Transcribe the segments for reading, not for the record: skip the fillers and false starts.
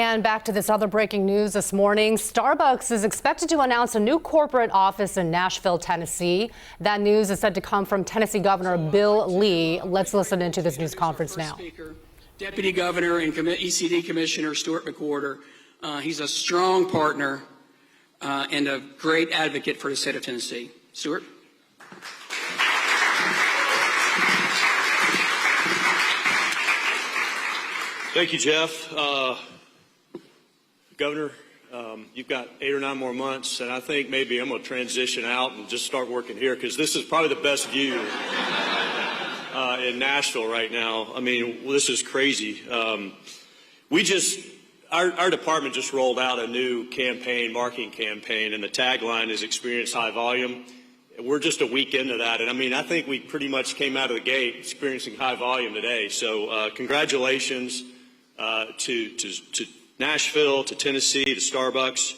And back to this other breaking news this morning. Starbucks is expected to announce a new corporate office in Nashville, Tennessee. That news is said to come from Tennessee Governor Bill Lee. Let's listen into this news conference now. Speaker, Deputy Governor and ECD Commissioner Stuart McWhorter. He's a strong partner and a great advocate for the state of Tennessee. Stuart? Thank you, Jeff. Governor, you've got 8 or 9 more months, and I think maybe I'm going to transition out and just start working here because this is probably the best view in Nashville right now. I mean, this is crazy. Our department just rolled out a new marketing campaign, and the tagline is "Experience High Volume." We're just a week into that, and I mean, I think we pretty much came out of the gate experiencing high volume today. So, congratulations to Nashville, to Tennessee, to Starbucks.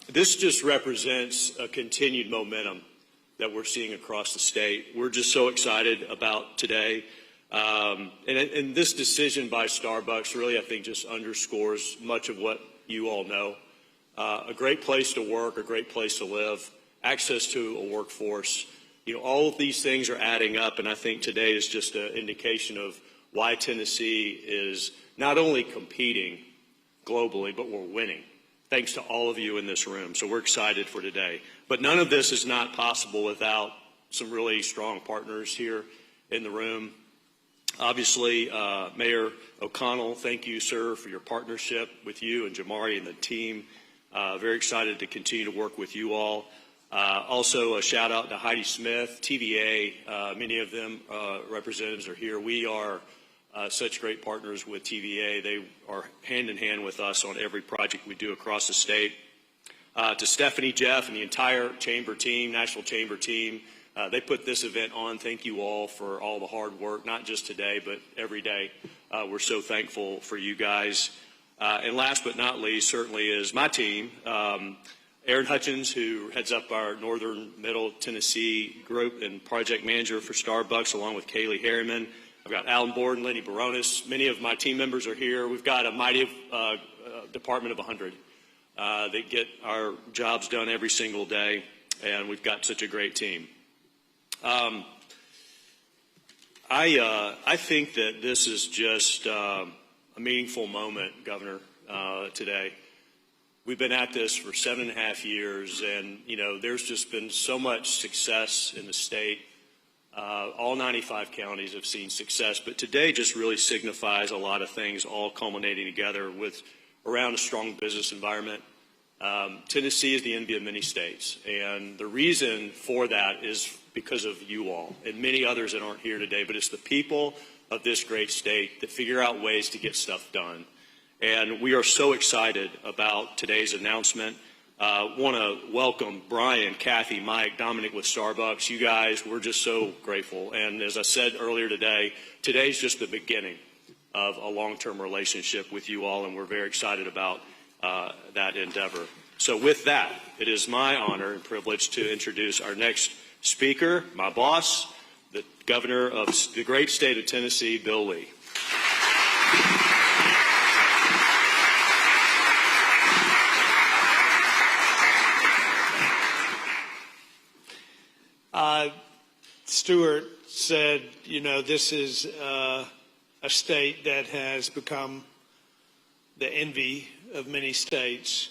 This just represents a continued momentum that we're seeing across the state. We're just so excited about today. And this decision by Starbucks really, I think, just underscores much of what you all know. A great place to work, a great place to live, access to a workforce. You know, all of these things are adding up, and I think today is just an indication of why Tennessee is not only competing globally, but we're winning, thanks to all of you in this room. So we're excited for today. But none of this is not possible without some really strong partners here in the room. Obviously, Mayor O'Connell, thank you, sir, for your partnership with you and Jamari and the team. Very excited to continue to work with you all. Also, a shout out to Heidi Smith, TVA. Many of them representatives are here. We are such great partners with TVA. They are hand in hand with us on every project we do across the state. To Stephanie, Jeff, and the entire chamber team, National Chamber team, they put this event on. Thank you all for all the hard work, not just today, but every day. We're so thankful for you guys. And last but not least, certainly is my team. Aaron Hutchins, who heads up our Northern Middle Tennessee group and project manager for Starbucks, along with Kaylee Harriman. I've got Alan Borden, Lenny Baronis. Many of my team members are here. We've got a mighty department of 100 that get our jobs done every single day, and we've got such a great team. I think that this is just a meaningful moment, Governor, today. We've been at this for 7.5 years, and, you know, there's just been so much success in the state. All 95 counties have seen success, but today just really signifies a lot of things all culminating together with around a strong business environment. Tennessee is the envy of many states, and the reason for that is because of you all and many others that aren't here today, but it's the people of this great state that figure out ways to get stuff done. And we are so excited about today's announcement. Want to welcome Brian, Kathy, Mike, Dominic with Starbucks. You guys, we're just so grateful. And as I said earlier today, today's just the beginning of a long-term relationship with you all, and we're very excited about that endeavor. So with that, it is my honor and privilege to introduce our next speaker, my boss, the governor of the great state of Tennessee, Bill Lee. Stuart said, you know, this is a state that has become the envy of many states.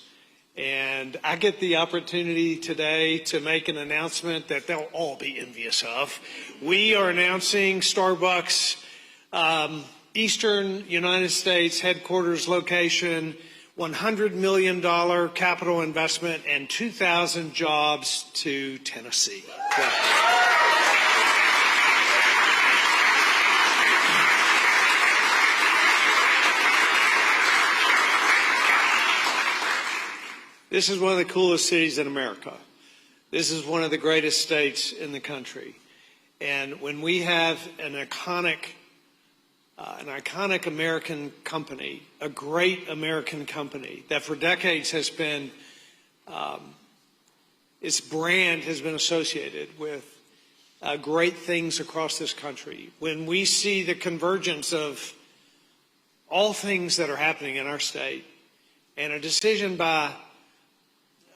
And I get the opportunity today to make an announcement that they'll all be envious of. We are announcing Starbucks Eastern United States headquarters location, $100 million capital investment, and 2,000 jobs to Tennessee. This is one of the coolest cities in America. This is one of the greatest states in the country. And when we have an iconic American company, a great American company that for decades has been, its brand has been associated with great things across this country. When we see the convergence of all things that are happening in our state, and a decision by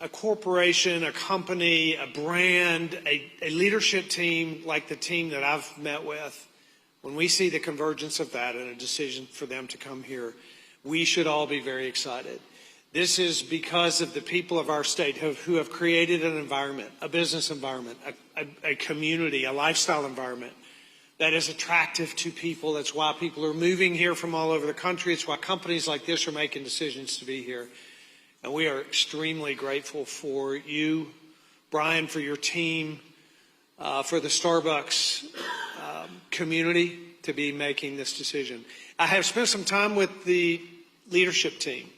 a corporation, a company, a brand, a leadership team like the team that I've met with, when we see the convergence of that and a decision for them to come here, we should all be very excited. This is because of the people of our state who have created an environment, a business environment, a community, a lifestyle environment that is attractive to people. That's why people are moving here from all over the country. It's why companies like this are making decisions to be here. And we are extremely grateful for you, Brian, for your team, for the Starbucks community to be making this decision. I have spent some time with the leadership team,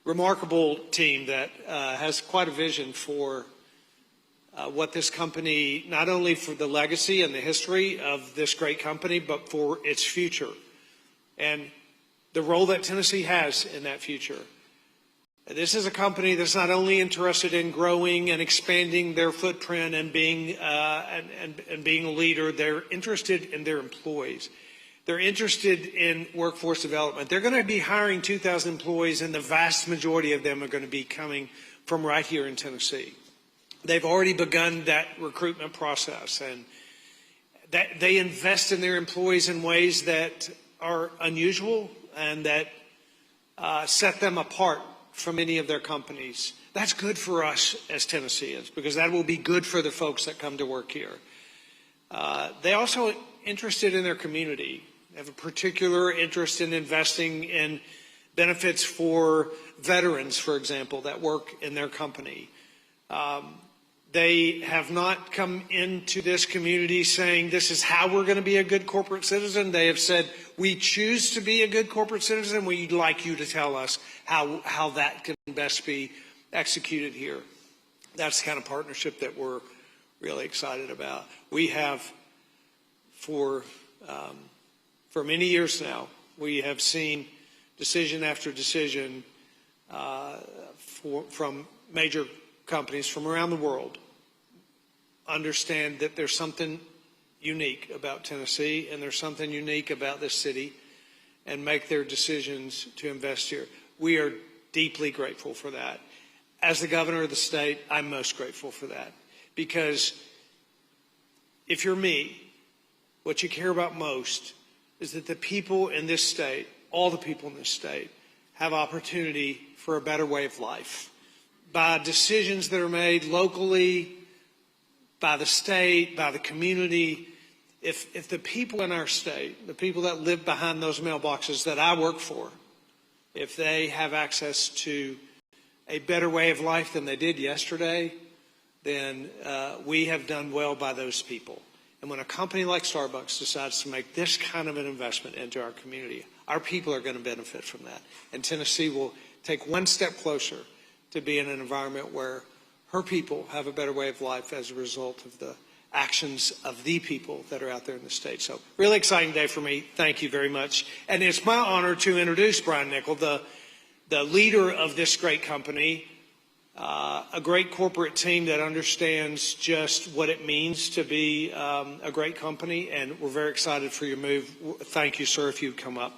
remarkable team that has quite a vision for what this company, not only for the legacy and the history of this great company, but for its future and the role that Tennessee has in that future. This is a company that's not only interested in growing and expanding their footprint and being being a leader. They're interested in their employees. They're interested in workforce development. They're going to be hiring 2,000 employees, and the vast majority of them are going to be coming from right here in Tennessee. They've already begun that recruitment process, and that they invest in their employees in ways that are unusual and that set them apart from any of their companies. That's good for us as Tennesseans, because that will be good for the folks that come to work here. They also interested in their community. They have a particular interest in investing in benefits for veterans, for example, that work in their company. They have not come into this community saying this is how we're going to be a good corporate citizen. They have said, we choose to be a good corporate citizen. We'd like you to tell us how that can best be executed here. That's the kind of partnership that we're really excited about. We have, for many years now, we have seen decision after decision from major companies from around the world understand that there's something unique about Tennessee and there's something unique about this city, and make their decisions to invest here. We are deeply grateful for that. As the governor of the state, I'm most grateful for that, because if you're me, what you care about most is that the people in this state, all the people in this state, have opportunity for a better way of life by decisions that are made locally, by the state, by the community. If the people in our state, the people that live behind those mailboxes that I work for, if they have access to a better way of life than they did yesterday, then we have done well by those people. And when a company like Starbucks decides to make this kind of an investment into our community, our people are going to benefit from that. And Tennessee will take one step closer to be in an environment where her people have a better way of life as a result of the actions of the people that are out there in the state. So really exciting day for me. Thank you very much. And it's my honor to introduce Brian Niccol, the leader of this great company, a great corporate team that understands just what it means to be a great company. And we're very excited for your move. Thank you, sir, if you'd come up.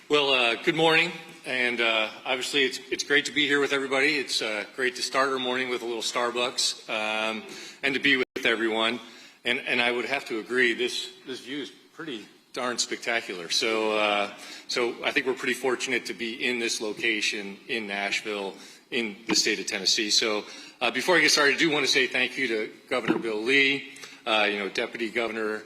Well, good morning, and obviously it's great to be here with everybody. It's great to start our morning with a little Starbucks and to be with everyone. And I would have to agree, this view is pretty darn spectacular. So I think we're pretty fortunate to be in this location in Nashville, in the state of Tennessee. So before I get started, I do want to say thank you to Governor Bill Lee, Deputy Governor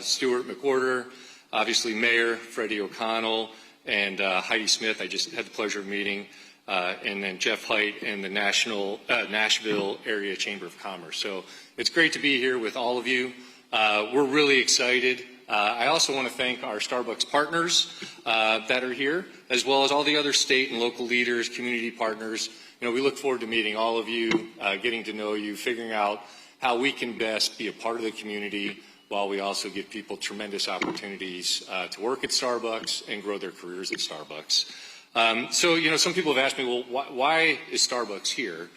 Stuart McWhorter, obviously Mayor Freddie O'Connell, and Heidi Smith, I just had the pleasure of meeting, and then Jeff Height and the Nashville Area Chamber of Commerce. So it's great to be here with all of you. We're really excited. I also want to thank our Starbucks partners that are here, as well as all the other state and local leaders, community partners. We look forward to meeting all of you, getting to know you, figuring out how we can best be a part of the community, while we also give people tremendous opportunities to work at Starbucks and grow their careers at Starbucks. So, some people have asked me, well, why is Starbucks here?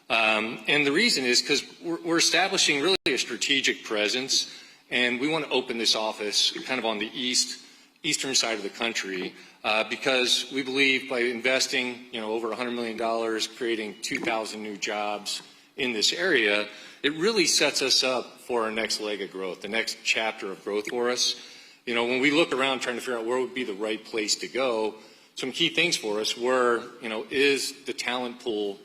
And the reason is because we're establishing really a strategic presence, and we want to open this office kind of on the eastern side of the country because we believe by investing, over $100 million, creating 2,000 new jobs in this area, it really sets us up for our next leg of growth, the next chapter of growth for us. When we look around trying to figure out where would be the right place to go, some key things for us were, is the talent pool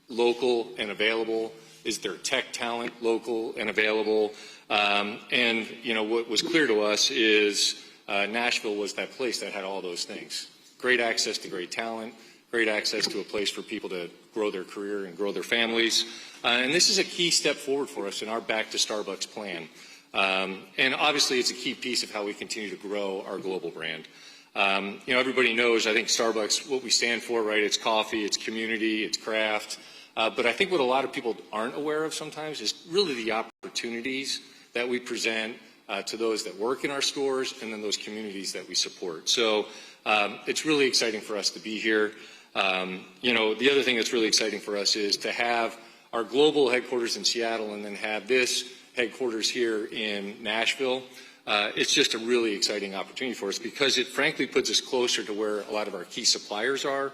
local and available? Is there tech talent local and available? And what was clear to us is Nashville was that place that had all those things. Great access to great talent, great access to a place for people to grow their career and grow their families. And this is a key step forward for us in our Back to Starbucks plan. And obviously it's a key piece of how we continue to grow our global brand. Everybody knows, I think Starbucks, what we stand for, right? It's coffee, it's community, it's craft. But I think what a lot of people aren't aware of sometimes is really the opportunities that we present to those that work in our stores and then those communities that we support. So it's really exciting for us to be here. The other thing that's really exciting for us is to have our global headquarters in Seattle and then have this headquarters here in Nashville. It's just a really exciting opportunity for us because it frankly puts us closer to where a lot of our key suppliers are.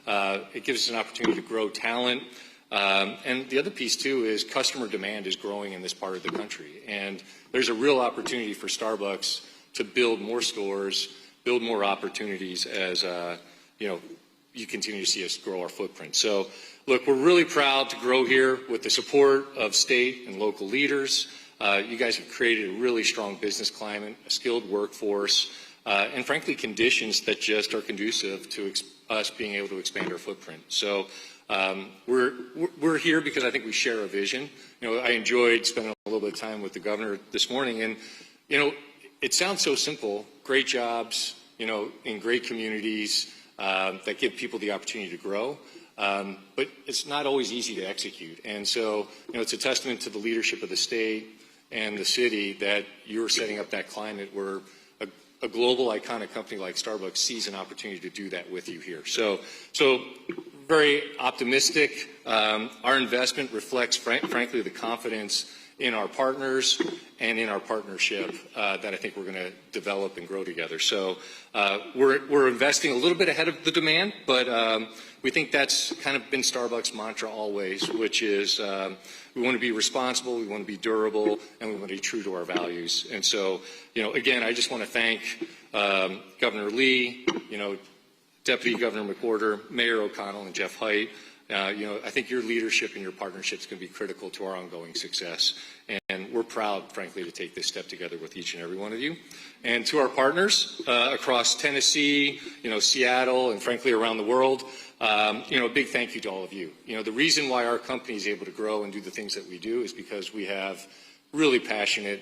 It gives us an opportunity to grow talent. And the other piece too is customer demand is growing in this part of the country. And there's a real opportunity for Starbucks to build more stores, build more opportunities as, you continue to see us grow our footprint. So look, we're really proud to grow here with the support of state and local leaders. You guys have created a really strong business climate, a skilled workforce, and frankly, conditions that just are conducive to us being able to expand our footprint. So we're here because I think we share a vision. I enjoyed spending a little bit of time with the governor this morning, and it sounds so simple: great jobs, in great communities that give people the opportunity to grow. But it's not always easy to execute, and so it's a testament to the leadership of the state and the city that you're setting up that climate where a global iconic company like Starbucks sees an opportunity to do that with you here. So very optimistic. Our investment reflects, frankly, the confidence in our partners and in our partnership that I think we're going to develop and grow together. So we're investing a little bit ahead of the demand, but we think that's kind of been Starbucks' mantra always, which is we want to be responsible, we want to be durable, and we want to be true to our values. And so, again, I just want to thank Governor Lee, Deputy Governor McWhorter, Mayor O'Connell, and Jeff Haidt. I think your leadership and your partnership is going to be critical to our ongoing success. And we're proud, frankly, to take this step together with each and every one of you. And to our partners across Tennessee, Seattle, and frankly around the world, a big thank you to all of you. The reason why our company is able to grow and do the things that we do is because we have really passionate,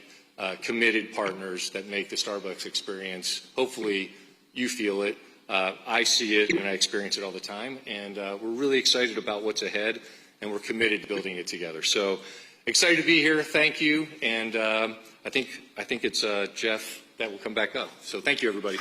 committed partners that make the Starbucks experience. Hopefully you feel it. I see it and I experience it all the time, and we're really excited about what's ahead, and we're committed to building it together. So excited to be here. Thank you, and I think it's Jeff that will come back up. So thank you, everybody.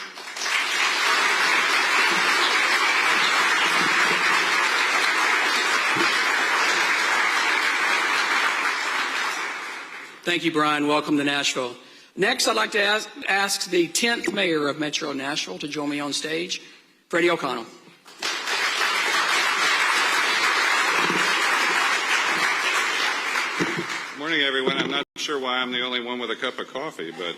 Thank you, Brian. Welcome to Nashville. Next, I'd like to ask the 10th mayor of Metro Nashville to join me on stage, Freddie O'Connell. Good morning, everyone. I'm not sure why I'm the only one with a cup of coffee, but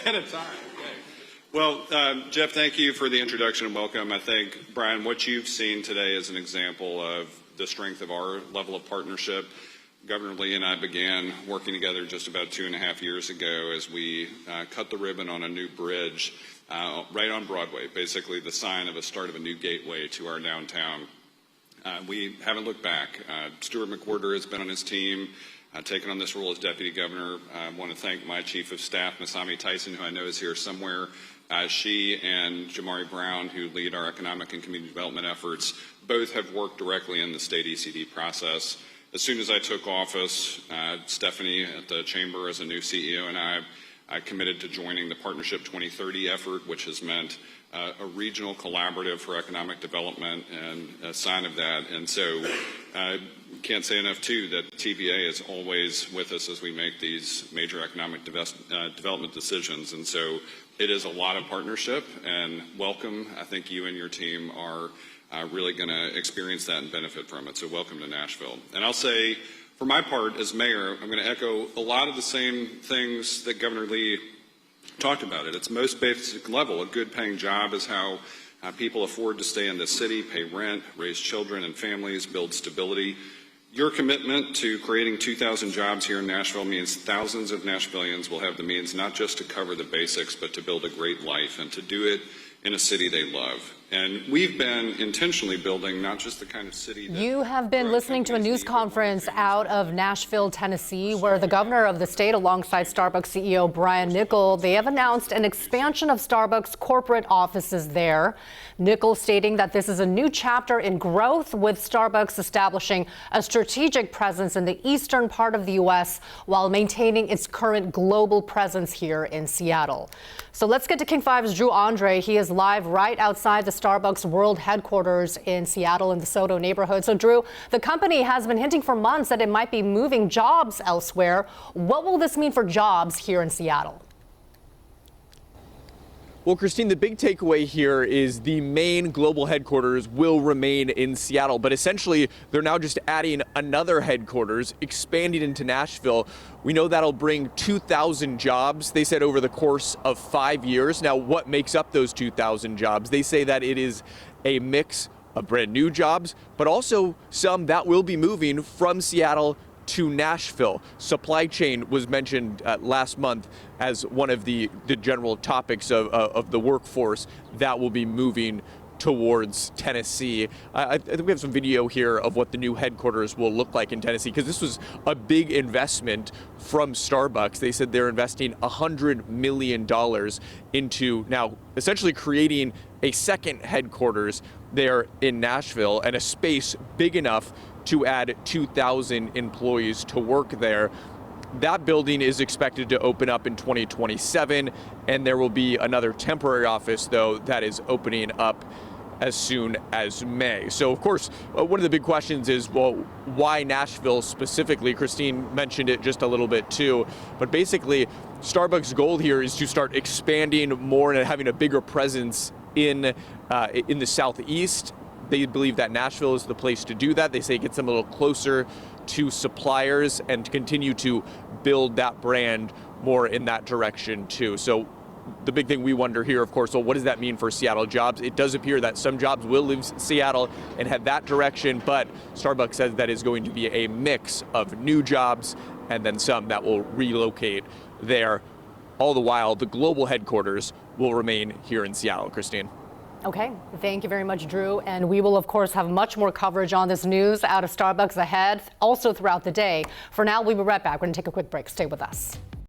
at a time. Okay. Well, Jeff, thank you for the introduction and welcome. I think, Brian, what you've seen today is an example of the strength of our level of partnership. Governor Lee and I began working together just about 2.5 years ago as we cut the ribbon on a new bridge right on Broadway, basically the sign of a start of a new gateway to our downtown. We haven't looked back. Stuart McWhorter has been on his team, taken on this role as deputy governor. I want to thank my chief of staff, Masami Tyson, who I know is here somewhere. She and Jamari Brown, who lead our economic and community development efforts, both have worked directly in the state ECD process. As soon as I took office, Stephanie at the chamber as a new CEO and I committed to joining the Partnership 2030 effort, which has meant a regional collaborative for economic development and a sign of that. And so can't say enough, too, that TVA is always with us as we make these major economic development decisions. And so it is a lot of partnership, and welcome. I think you and your team are really going to experience that and benefit from it. So welcome to Nashville. And I'll say, for my part as mayor, I'm going to echo a lot of the same things that Governor Lee talked about. At its most basic level, a good paying job is how people afford to stay in the city, pay rent, raise children and families, build stability. Your commitment to creating 2,000 jobs here in Nashville means thousands of Nashvillians will have the means not just to cover the basics, but to build a great life and to do it in a city they love. And we've been intentionally building not just the kind of city that you have been listening to a news conference out of Nashville, Tennessee, where the governor of the state, alongside Starbucks CEO Brian Niccol, they have announced an expansion of Starbucks corporate offices there. Niccol stating that this is a new chapter in growth, with Starbucks establishing a strategic presence in the eastern part of the U.S. while maintaining its current global presence here in Seattle. So let's get to King 5's Drew Andre. He is live right outside the Starbucks world headquarters in Seattle in the Soto neighborhood. So, Drew, the company has been hinting for months that it might be moving jobs elsewhere. What will this mean for jobs here in Seattle? Well, Christine, the big takeaway here is the main global headquarters will remain in Seattle, but essentially they're now just adding another headquarters, expanding into Nashville. We know that'll bring 2,000 jobs, they said, over the course of 5 years. Now, what makes up those 2,000 jobs? They say that it is a mix of brand new jobs, but also some that will be moving from Seattle to Nashville. Supply chain was mentioned last month as one of the general topics of the workforce that will be moving towards Tennessee. I think we have some video here of what the new headquarters will look like in Tennessee, because this was a big investment from Starbucks. They said they're investing $100 million into now essentially creating a second headquarters there in Nashville, and a space big enough to add 2,000 employees to work there. That building is expected to open up in 2027, and there will be another temporary office, though, that is opening up as soon as May. So, of course, one of the big questions is, well, why Nashville specifically? Christine mentioned it just a little bit too, but basically Starbucks' goal here is to start expanding more and having a bigger presence in the Southeast. They believe that Nashville is the place to do that. They say it gets them a little closer to suppliers and to continue to build that brand more in that direction too. So the big thing we wonder here, of course, well, what does that mean for Seattle jobs? It does appear that some jobs will leave Seattle and head that direction, but Starbucks says that is going to be a mix of new jobs and then some that will relocate there. All the while, the global headquarters will remain here in Seattle. Christine. Okay, thank you very much, Drew. And we will, of course, have much more coverage on this news out of Starbucks ahead, also throughout the day. For now, we'll be right back. We're going to take a quick break. Stay with us.